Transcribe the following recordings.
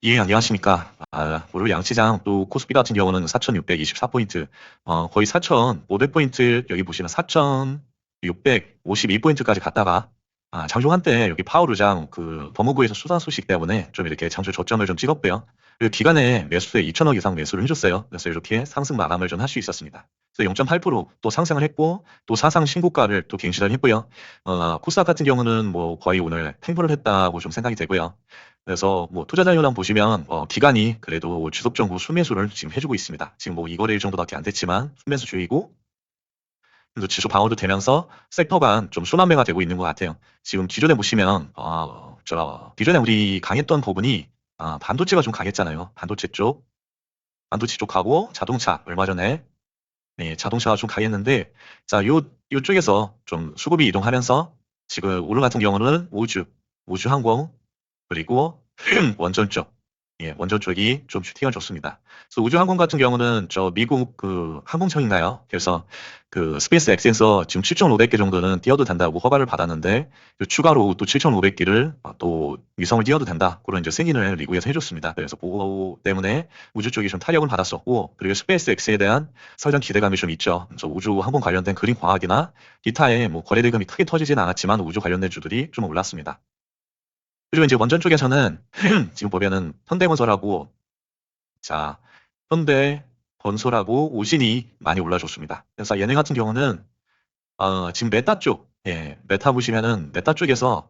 예, 안녕하십니까. 오늘 양시장 또 코스피 같은 경우는 4,624포인트, 거의 4,500포인트, 여기 보시면 4,652포인트까지 갔다가, 장중 한때 여기 파월 의장 그 법무부에서 수사 소식 때문에 좀 이렇게 장중 저점을 좀 찍었고요. 그리고 기간에 매수에 2천억 이상 매수를 해줬어요. 그래서 이렇게 상승 마감을 좀 할 수 있었습니다. 그래서 0.8%또 상승을 했고, 또 사상 신고가를 또 갱신을 했고요. 코스닥 같은 경우는 뭐 거의 오늘 횡보를 했다고 좀 생각이 되고요. 그래서 뭐 투자자 현황 보시면 기간이 그래도 지속적으로 순매수를 지금 해주고 있습니다. 지금 뭐 2거래일 정도밖에 안 됐지만 순매수주의고, 그래서 지수 방어도 되면서 섹터가 좀 순환매가 되고 있는 것 같아요. 지금 기존에 보시면 기존에 우리 강했던 부분이 반도체가 좀 강했잖아요. 반도체 쪽하고 자동차 얼마 전에, 네, 자동차가 좀 강했는데, 자, 요쪽에서 좀 수급이 이동하면서 지금 오늘 같은 경우는 우주 항공, 그리고 원전 쪽, 예, 원전 쪽이 좀 슈팅을 줬습니다. 그래서 우주항공 같은 경우는 저 미국 그 항공청인가요? 그래서 그 스페이스 엑스에서 지금 7,500개 정도는 띄워도 된다고 허가를 받았는데, 그 추가로 또 7,500개를 또 위성을 띄워도 된다. 그런 이제 승인을 미국에서 해줬습니다. 그래서 그거 때문에 우주 쪽이 좀 타격을 받았었고, 그리고 스페이스 엑스에 대한 설전 기대감이 좀 있죠. 그래서 우주 항공 관련된 그린 과학이나 기타의 뭐 거래 대금이 크게 터지진 않았지만 우주 관련된 주들이 좀 올랐습니다. 그리고 이제 원전 쪽에서는 지금 보면은 현대건설하고, 자, 현대건설하고 오신이 많이 올라줬습니다. 그래서 얘네 같은 경우는 지금 메타 쪽, 예, 메타 보시면은 메타 쪽에서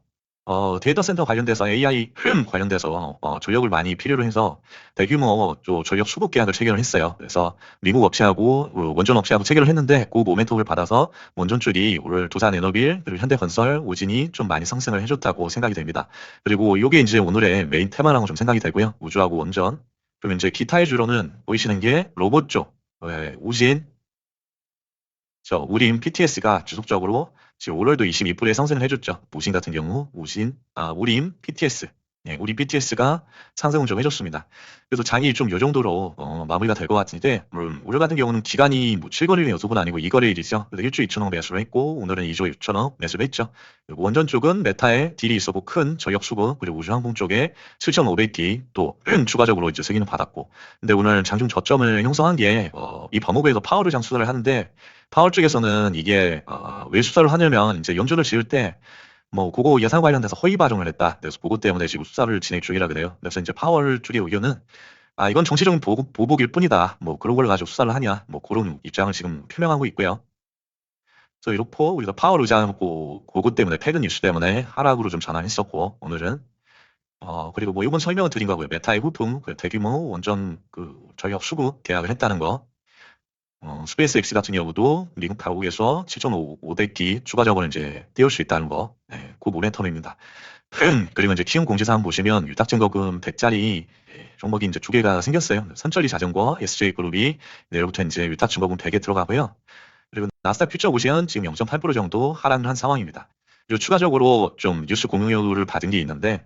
데이터 센터 관련돼서 AI 관련돼서 전력을 많이 필요로 해서 대규모 전력 수급 계약을 체결을 했어요. 그래서 미국 업체하고 원전 업체하고 체결을 했는데 그 모멘텀을 받아서 원전 쪽이 오늘 두산에너빌 그리고 현대건설, 오진이 좀 많이 상승을 해줬다고 생각이 됩니다. 그리고 이게 이제 오늘의 메인 테마라고 좀 생각이 되고요. 우주하고 원전. 그럼 이제 기타의 주로는 보이시는 게 로봇 쪽, 우진, 우림 PTS가 지속적으로 지금 올해도 22%의 상승을 해줬죠. 우신 같은 경우, 우림 PTS. 예, 우리 BTS가 상승을 좀 해줬습니다. 그래서 장이 좀 요 정도로 마무리가 될 것 같은데, 오늘 같은 경우는 기간이 뭐 7거래일 연속은 아니고 2거래일이죠. 그래서 1조 2천억 매수를 했고, 오늘은 2조 6천억 매수를 했죠. 그리고 원전 쪽은 메타에 딜이 있었고 큰 전력 수급, 그리고 우주항공 쪽에 7,500기 또 추가적으로 이제 승인을 받았고, 근데 오늘 장중 저점을 형성한 게 이 법무부에서 파월을 장수를 하는데, 파월 쪽에서는 이게 왜 수사를 하냐면 이제 연준을 지을 때 뭐 그거 예산 관련돼서 허위 발언을 했다. 그래서 그것 때문에 지금 수사를 진행 중이라 그래요. 그래서 이제 파월 쪽의 의견은 이건 정치적인 보복일 뿐이다. 뭐 그런 걸 가지고 수사를 하냐. 뭐 그런 입장을 지금 표명하고 있고요. 그래서 이렇게 우리가 파월 의장하고 그것 때문에 패근 뉴스 때문에 하락으로 좀 전환했었고, 오늘은 그리고 뭐 이번 설명을 드린 거고요. 메타의 부품 그 대규모 원전 그 전력 수급 계약을 했다는 거. 스페이스 X 같은 경우도 미국 다국에서 7,500기 추가적으로 이제 띄울 수 있다는 거. 네, 그 모멘텀입니다. 그리고 이제 키움 공지사항 보시면 위탁증거금 100짜리 종목이 이제 두 개가 생겼어요. 선철리 자전거, SJ그룹이 내일부터 이제 위탁증거금 100에 들어가고요. 그리고 나스닥 퓨처 보시면 지금 0.8% 정도 하락을 한 상황입니다. 그리고 추가적으로 좀 뉴스 공유를 받은 게 있는데,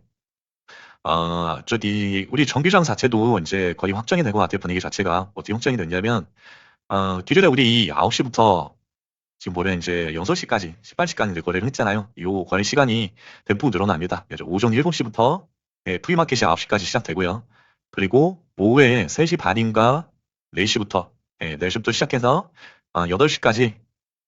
우리 정규장 자체도 이제 거의 확정이 된 것 같아요. 분위기 자체가. 어떻게 확정이 됐냐면, 기존에 우리 9시부터 지금 보면 이제 6시까지, 18시까지 이제 거래를 했잖아요. 이 거래 시간이 대폭 늘어납니다. 그래서 오전 7시부터 프리마켓이 9시까지 시작되고요. 그리고 오후에 3시 반인가 4시부터, 4시부터 시작해서 8시까지,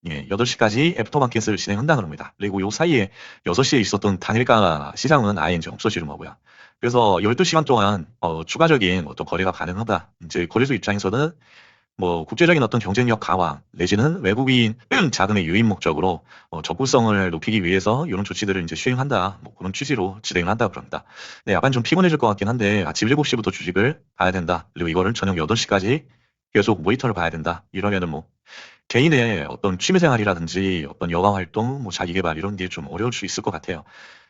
8시까지 애프터마켓을 진행한다는 겁니다. 그리고 요 사이에 6시에 있었던 당일가 시장은 아예 이제 없어지는 거고요. 그래서 12시간 동안 추가적인 어떤 거래가 가능하다. 이제 거래소 입장에서는 뭐 국제적인 어떤 경쟁력 강화 내지는 외국인 자금의 유입 목적으로 접근성을 높이기 위해서 이런 조치들을 이제 시행한다. 뭐 그런 취지로 진행을 한다 그럽니다. 네, 약간 좀 피곤해질 것 같긴 한데 아침 7시부터 주식을 봐야 된다. 그리고 이거를 저녁 8시까지 계속 모니터를 봐야 된다. 이러면은 뭐 개인의 어떤 취미생활이라든지 어떤 여가 활동, 뭐 자기계발 이런 게 좀 어려울 수 있을 것 같아요.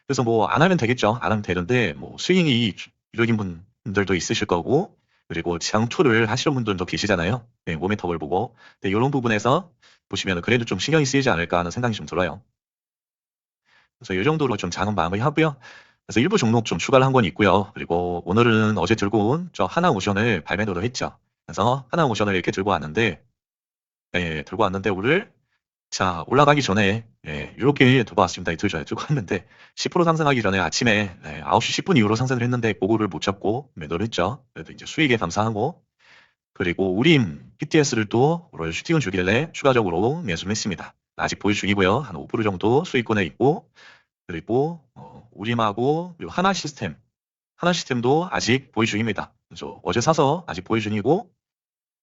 그래서 뭐 안 하면 되겠죠. 안 하면 되는데 뭐 스윙이 이력인 분들도 있으실 거고, 그리고 장초를 하시는 분들도 계시잖아요. 네, 몸의 턱을 보고. 네, 이런 부분에서 보시면 그래도 좀 신경이 쓰이지 않을까 하는 생각이 좀 들어요. 그래서 이 정도로 좀 작은 마음을 하고요. 그래서 일부 종목 좀 추가를 한 건 있고요. 그리고 오늘은 어제 들고 온 저 하나오션을 발매도로 했죠. 그래서 하나오션을 이렇게 들고 왔는데, 네, 들고 왔는데 오늘 자, 올라가기 전에 이렇게 들어왔습니다. 이틀 전에 들어왔는데 10% 상승하기 전에 아침에 9시 10분 이후로 상승을 했는데 그거를 못 잡고 매도를 했죠. 그래도 이제 수익에 감사하고 그리고 우림 PTS를 또 롤 슈팅을 주길래 추가적으로 매수를 했습니다. 아직 보유 중이고요. 한 5% 정도 수익권에 있고 그리고 우림하고 그리고 하나 시스템도 아직 보유 중입니다. 그래서 어제 사서 아직 보유 중이고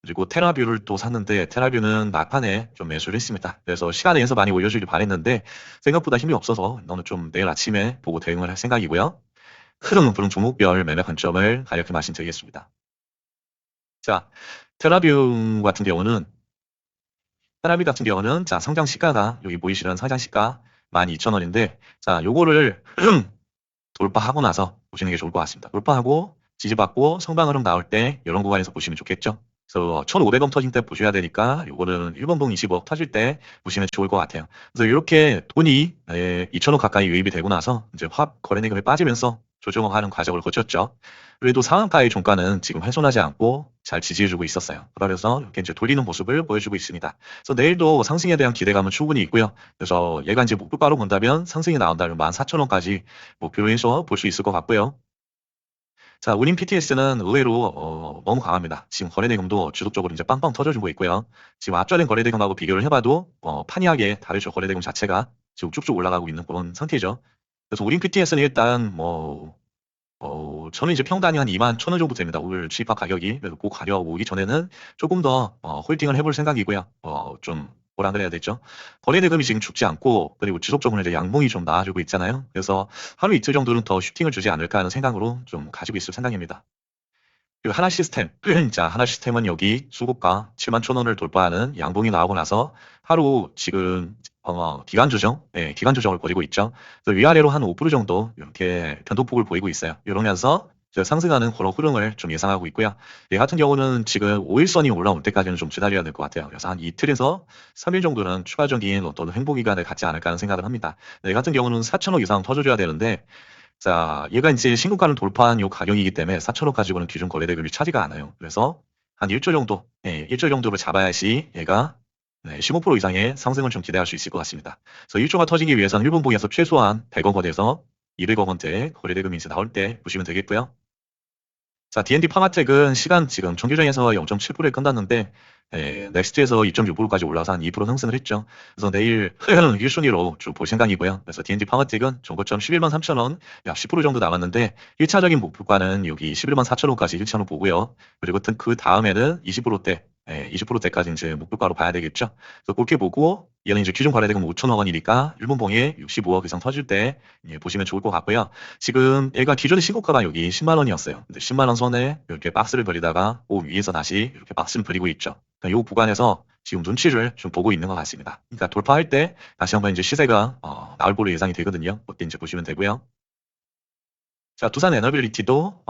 그리고 테라뷰를 또 샀는데 테라뷰는 막판에 좀 매수를 했습니다. 그래서 시간에 의해서 많이 올려주길 바랬는데 생각보다 힘이 없어서 너는 좀 내일 아침에 보고 대응을 할 생각이고요. 흐름 종목별 매매 관점을 간략히 말씀드리겠습니다. 자, 테라뷰 같은 경우는 자 성장 시가가 여기 보이시는 성장 시가 12,000원인데 자 요거를 돌파하고 나서 보시는 게 좋을 것 같습니다. 돌파하고 지지받고 성장 흐름 나올 때 이런 구간에서 보시면 좋겠죠. 그래서 1,500원 터질 때 보셔야 되니까 요거는 1번봉 20억 터질 때 보시면 좋을 것 같아요. 그래서 이렇게 돈이 2,000억 가까이 유입이 되고 나서 이제 확 거래내금이 빠지면서 조정하는 과정을 거쳤죠. 그래도 상한가의 종가는 지금 훼손하지 않고 잘 지지해주고 있었어요. 그래서 이렇게 이제 돌리는 모습을 보여주고 있습니다. 그래서 내일도 상승에 대한 기대감은 충분히 있고요. 그래서 얘가 이제 목표가로 본다면 상승이 나온다면 14,000원까지 목표로 해서 볼 수 있을 것 같고요. 자, 운임 PTS는 의외로 너무 강합니다. 지금 거래대금도 지속적으로 이제 빵빵 터져주고 있고요. 지금 앞전에 거래대금하고 비교를 해봐도 판이하게 다르죠. 거래대금 자체가 지금 쭉쭉 올라가고 있는 그런 상태죠. 그래서 운임 PTS는 일단 저는 이제 평단이 한 21,000원 정도 됩니다. 오늘 주입학 가격이. 그래서 그 가격 오기 전에는 조금 더 홀딩을 해볼 생각이고요. 좀 뭐라 그래야 되죠? 거래 대금이 지금 죽지 않고 그리고 지속적으로 이제 양봉이 좀 나아지고 있잖아요. 그래서 하루 이틀 정도는 더 슈팅을 주지 않을까 하는 생각으로 좀 가지고 있을 생각입니다. 그리고 하나 시스템. 자, 하나 시스템은 여기 수급가 71,000원을 돌파하는 양봉이 나오고 나서 하루 지금 기간 조정, 기간 조정을 벌이고 있죠. 그래서 위아래로 한 5% 정도 이렇게 변동폭을 보이고 있어요. 이러면서 상승하는 그런 흐름을 좀 예상하고 있고요. 얘 같은 경우는 지금 5일선이 올라올 때까지는 좀 기다려야 될 것 같아요. 그래서 한 이틀에서 3일 정도는 추가적인 어떤 행보 기간을 갖지 않을까 하는 생각을 합니다. 얘 같은 경우는 4,000억 이상 터져줘야 되는데 자, 얘가 이제 신고가를 돌파한 요 가격이기 때문에 4,000억 가지고는 기준 거래대금이 차지가 않아요. 그래서 한 1조 정도, 1조 정도로 잡아야지 얘가 15% 이상의 상승을 좀 기대할 수 있을 것 같습니다. 그래서 1조가 터지기 위해서는 일본봉에서 최소한 100억 원에서 200억 원대 거래대금이 이제 나올 때 보시면 되겠고요. 자, D&D 파마텍은 시간 지금 정규장에서 0.7%에 끝났는데 넥스트에서 2.6%까지 올라서 한 2% 상승을 했죠. 그래서 내일 1순위로 쭉 볼 생각이고요. 그래서 D&D 파마텍은 종고점 11만 3천원, 약 10% 정도 남았는데 1차적인 목표가는 여기 11만 4천원까지 1차로 보고요. 그리고 그 다음에는 20%대, 20%대까지 이제 목표가로 봐야 되겠죠. 그래서 그렇게 보고 얘는 이제 기존 거래대금 5천억 원이니까 일본봉에 65억 이상 터질 때 보시면 좋을 것 같고요. 지금 얘가 기존의 신고가가 여기 10만 원이었어요. 근데 10만 원 선에 이렇게 박스를 벌이다가 그 위에서 다시 이렇게 박스를 벌이고 있죠. 그러니까 이 구간에서 지금 눈치를 좀 보고 있는 것 같습니다. 그러니까 돌파할 때 다시 한번 이제 시세가 나올 걸로 예상이 되거든요. 그때 이제 보시면 되고요. 자, 두산 에너빌리티도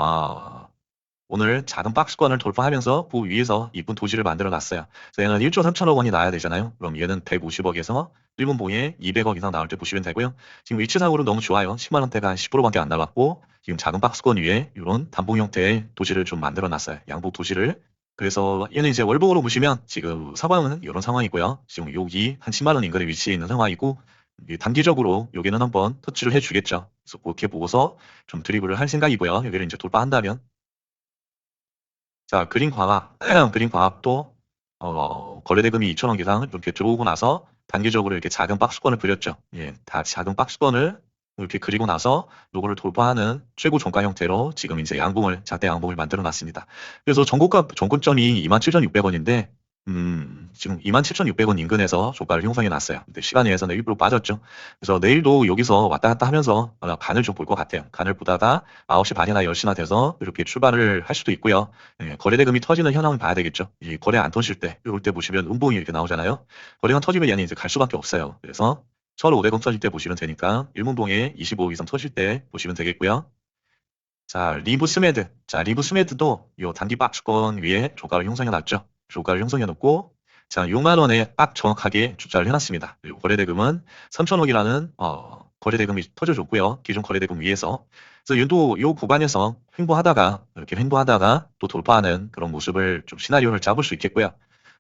오늘 작은 박스권을 돌파하면서 그 위에서 이쁜 도시를 만들어 놨어요. 그래서 얘는 1조 3천억 원이 나야 되잖아요. 그럼 얘는 150억에서 일본봉에 200억 이상 나올 때 보시면 되고요. 지금 위치상으로 너무 좋아요. 10만 원대가 한 10%밖에 안 남았고 지금 작은 박스권 위에 이런 단봉 형태의 도시를 좀 만들어 놨어요. 양복 도시를. 그래서 얘는 이제 월봉으로 보시면 지금 상황은 이런 상황이고요. 지금 여기 한 10만 원 인근에 위치해 있는 상황이고 단기적으로 여기는 한번 터치를 해주겠죠. 그래서 그렇게 보고서 좀 드리블을 할 생각이고요. 여기를 이제 돌파한다면 자, 그린광학, 그린광학도 거래대금이 2천억 이상 이렇게 들어오고 나서 단기적으로 이렇게 작은 박스권을 그렸죠. 예, 다 작은 박스권을 이렇게 그리고 나서 요거를 돌파하는 최고 종가 형태로 지금 이제 작대 양봉을 만들어 놨습니다. 그래서 전고점이 27,600원인데 지금 27,600원 인근에서 종가를 형성해 놨어요. 근데 시간에 의해서는 일부러 빠졌죠. 그래서 내일도 여기서 왔다 갔다 하면서 간을 좀 볼 것 같아요. 간을 보다가 9시 반이나 10시나 돼서 이렇게 출발을 할 수도 있고요. 거래대금이 터지는 현황을 봐야 되겠죠. 이 거래 안 터질 때, 이럴 때 보시면 음봉이 이렇게 나오잖아요. 거래가 터지면 얘는 이제 갈 수밖에 없어요. 그래서 1,500원 터질 때 보시면 되니까 일문봉에 25 이상 터질 때 보시면 되겠고요. 자, 리브스메드. 자, 리브스메드도 요 단기 박스권 위에 조가를 형성해 놨죠. 조가를 형성해 놓고 자, 6만 원에 딱 정확하게 주자를 해놨습니다. 그리고 거래대금은 3천억이라는 거래대금이 터져줬고요. 기존 거래대금 위에서. 그래서 윤도 요 구간에서 횡보하다가 이렇게 횡보하다가 또 돌파하는 그런 모습을 좀 시나리오를 잡을 수 있겠고요.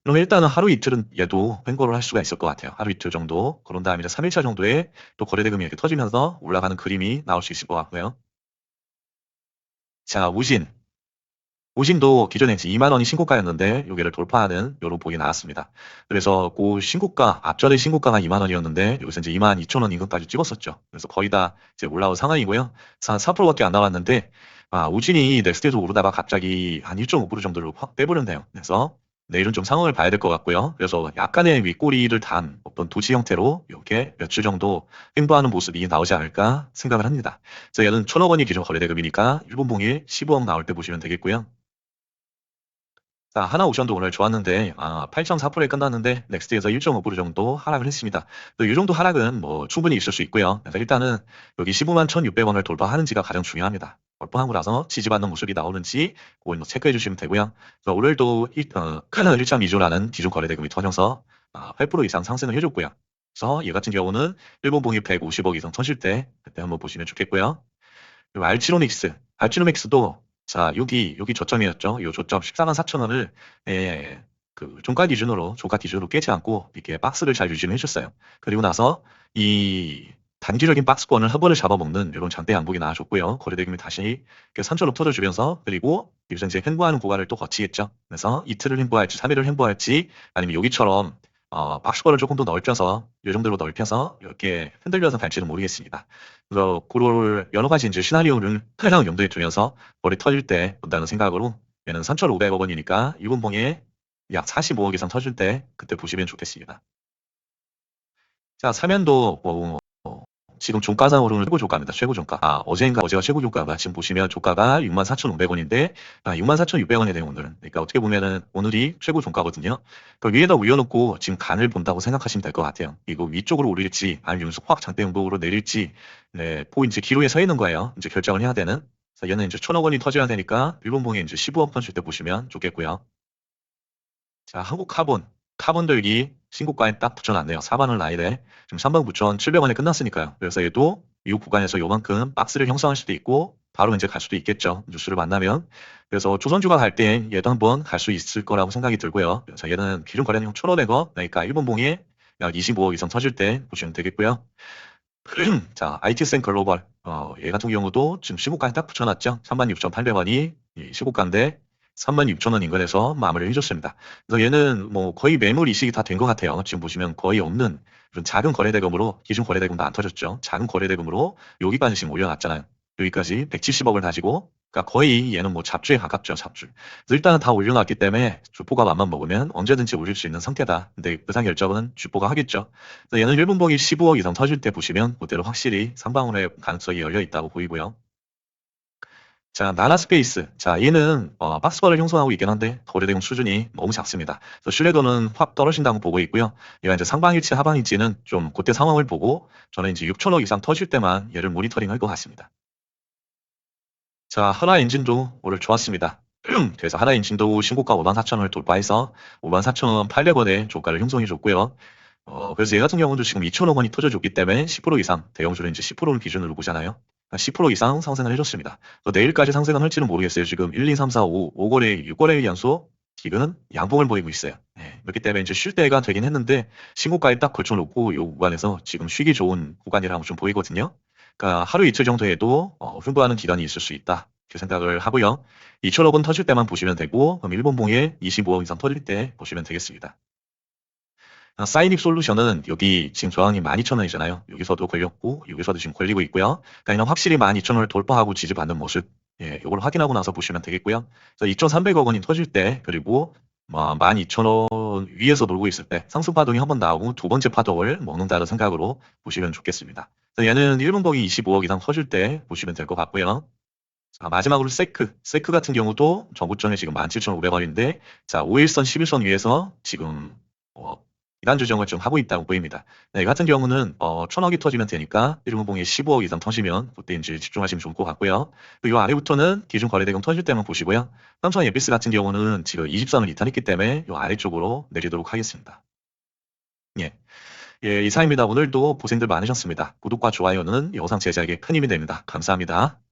그럼 일단은 하루 이틀은 얘도 횡보를 할 수가 있을 것 같아요. 하루 이틀 정도. 그런 다음에 이제 3일차 정도에 또 거래대금이 이렇게 터지면서 올라가는 그림이 나올 수 있을 것 같고요. 자, 우신도 기존에 이제 2만 원이 신고가였는데 여기를 돌파하는 요런 복이 나왔습니다. 그래서 그 신고가, 앞전에 신고가가 2만 원이었는데 여기서 이제 2만 2천 원 인근까지 찍었었죠. 그래서 거의 다 이제 올라온 상황이고요. 한 4%밖에 안 나왔는데 우진이 넥스트에서 오르다가 갑자기 한 1.5% 정도로 확 빼버렸네요. 그래서 내일은 좀 상황을 봐야 될 것 같고요. 그래서 약간의 윗꼬리를 단 어떤 도치 형태로 이렇게 며칠 정도 횡보하는 모습이 나오지 않을까 생각을 합니다. 그래서 얘는 1,000억 원이 기존 거래대금이니까 일본봉이 15억 나올 때 보시면 되겠고요. 자, 하나오션도 오늘 좋았는데 8.4%에 끝났는데 넥스트에서 1.5% 정도 하락을 했습니다. 이 정도 하락은 뭐 충분히 있을 수 있고요. 그래서 일단은 여기 15만 1,600원을 돌파하는지가 가장 중요합니다. 돌파하고 나서 지지받는 모습이 나오는지 그걸 뭐 체크해 주시면 되고요. 그래서 오늘도 1.2조라는 기존 거래대금이 터져서 8% 이상 상승을 해줬고요. 그래서 얘 같은 경우는 일본봉이 150억 이상 터질 때 그때 한번 보시면 좋겠고요. 그리고 알치노믹스도 자, 여기 저점이었죠. 요 저점 14만 4천 원을 그 종가 기준으로 깨지 않고 이렇게 박스를 잘 유지를 해줬어요. 그리고 나서 이 단기적인 박스권을 한 번을 잡아먹는 이런 장대 양봉이 나와줬고요. 거래대금이 다시 선처럼 터져주면서 그리고 여기서 이제 횡보하는 구간을 또 거치겠죠. 그래서 이틀을 횡보할지 3일을 횡보할지 아니면 여기처럼 박스권을 조금 더 넓혀서 이 정도로 넓혀서 이렇게 흔들려서 갈지는 모르겠습니다. 그래서 그걸 여러 가지 이제 시나리오를 항상 염두에 두면서 머리 터질 때 본다는 생각으로 얘는 3,500억 원이니까 이분봉에 약 45억 이상 터질 때 그때 보시면 좋겠습니다. 자, 사면도 지금 종가상으로는 최고 종가입니다. 최고 종가. 어제가 최고 종가가 지금 보시면 종가가 64,500원인데 64,600원이 돼요, 오늘은. 그러니까 어떻게 보면은 오늘이 최고 종가거든요. 그 위에다 올려놓고 지금 간을 본다고 생각하시면 될 것 같아요. 이거 위쪽으로 오를지 아니면 확 장대 형봉으로 내릴지 이제 기로에 서 있는 거예요. 이제 결정을 해야 되는. 그래서 얘는 이제 1,000억 원이 터져야 되니까 일본봉에 이제 15억 터질 때 보시면 좋겠고요. 자, 한국 카본 들기 신고가에 딱 붙여놨네요. 4반을 라인에 지금 39,700원에 끝났으니까요. 그래서 얘도 이 구간에서 요만큼 박스를 형성할 수도 있고 바로 이제 갈 수도 있겠죠. 뉴스를 만나면. 그래서 조선주가 갈 때 얘도 한번 갈 수 있을 거라고 생각이 들고요. 그래서 얘는 기존 거래량 1,500원, 그러니까 일본봉이 약 25억 이상 터질 때 보시면 되겠고요. 자, IT센 글로벌. 얘 같은 경우도 지금 시고가에 딱 붙여놨죠. 36,800원이 시고가인데 36,000원 인근에서 마무리를 해줬습니다. 그래서 얘는 뭐 거의 매물 이식이 다 된 것 같아요. 지금 보시면 거의 없는 그런 작은 거래대금으로 기존 거래대금도 안 터졌죠. 작은 거래대금으로 여기까지 지금 올려놨잖아요. 여기까지 170억을 가지고 그러니까 거의 얘는 뭐 잡주에 가깝죠. 잡주. 그래서 일단은 다 올려놨기 때문에 주포가 맘만 먹으면 언제든지 올릴 수 있는 상태다. 근데 의사결정은 주포가 하겠죠. 그래서 얘는 일본봉이 15억 이상 터질 때 보시면 그대로 확실히 상방울의 가능성이 열려 있다고 보이고요. 자, 나나스페이스. 자, 얘는 박스권을 형성하고 있긴 한데 거래대금 수준이 너무 작습니다. 그래서 신뢰도는 확 떨어진다고 보고 있고요. 얘가 이제 상방일치, 하방일치는 좀 그때 상황을 보고 저는 이제 6천억 이상 터질 때만 얘를 모니터링할 것 같습니다. 자, 하나엔진도 오늘 좋았습니다. 그래서 하나엔진도 신고가 54,000원을 돌파해서 54,800원의 조가를 형성해 줬고요. 그래서 얘 같은 경우도 지금 2천억 원이 터져줬기 때문에 10% 이상, 대형주는 이제 10%를 기준으로 보잖아요. 10% 이상 상승을 해줬습니다. 내일까지 상승은 할지는 모르겠어요. 지금 1, 2, 3, 4, 5, 5거래, 6거래 연속 지금 양봉을 보이고 있어요. 그렇기 때문에 이제 쉴 때가 되긴 했는데 신고가에 딱 걸쳐놓고 이 구간에서 지금 쉬기 좋은 구간이라고 좀 보이거든요. 그러니까 하루 이틀 정도에도 횡보하는 기간이 있을 수 있다. 그 생각을 하고요. 2천억 원 터질 때만 보시면 되고 그럼 일본봉에 25억 이상 터질 때 보시면 되겠습니다. 사이닉 솔루션은 여기 지금 저항이 12,000원이잖아요. 여기서도 걸렸고 여기서도 지금 걸리고 있고요. 그러니까 확실히 12,000원을 돌파하고 지지받는 모습 이걸 확인하고 나서 보시면 되겠고요. 그래서 2,300억 원이 터질 때 그리고 12,000원 위에서 놀고 있을 때 상승 파동이 한번 나오고 두 번째 파동을 먹는다는 생각으로 보시면 좋겠습니다. 그래서 얘는 1분봉이 25억 이상 터질 때 보시면 될 것 같고요. 자, 마지막으로 세크 같은 경우도 전고점이 지금 17,500원인데 자, 5일선, 11선 위에서 지금 이단 조정을 좀 하고 있다고 보입니다. 이 같은 경우는 1,000억이 터지면 되니까 1분봉이 15억 이상 터지면 그때 이제 집중하시면 좋을 것 같고요. 그리고 이 아래부터는 기준 거래대금 터질 때만 보시고요. 삼성 에비스 같은 경우는 지금 20선을 이탈했기 때문에 이 아래쪽으로 내리도록 하겠습니다. 예. 예, 이상입니다. 오늘도 고생들 많으셨습니다. 구독과 좋아요는 영상 제작에 큰 힘이 됩니다. 감사합니다.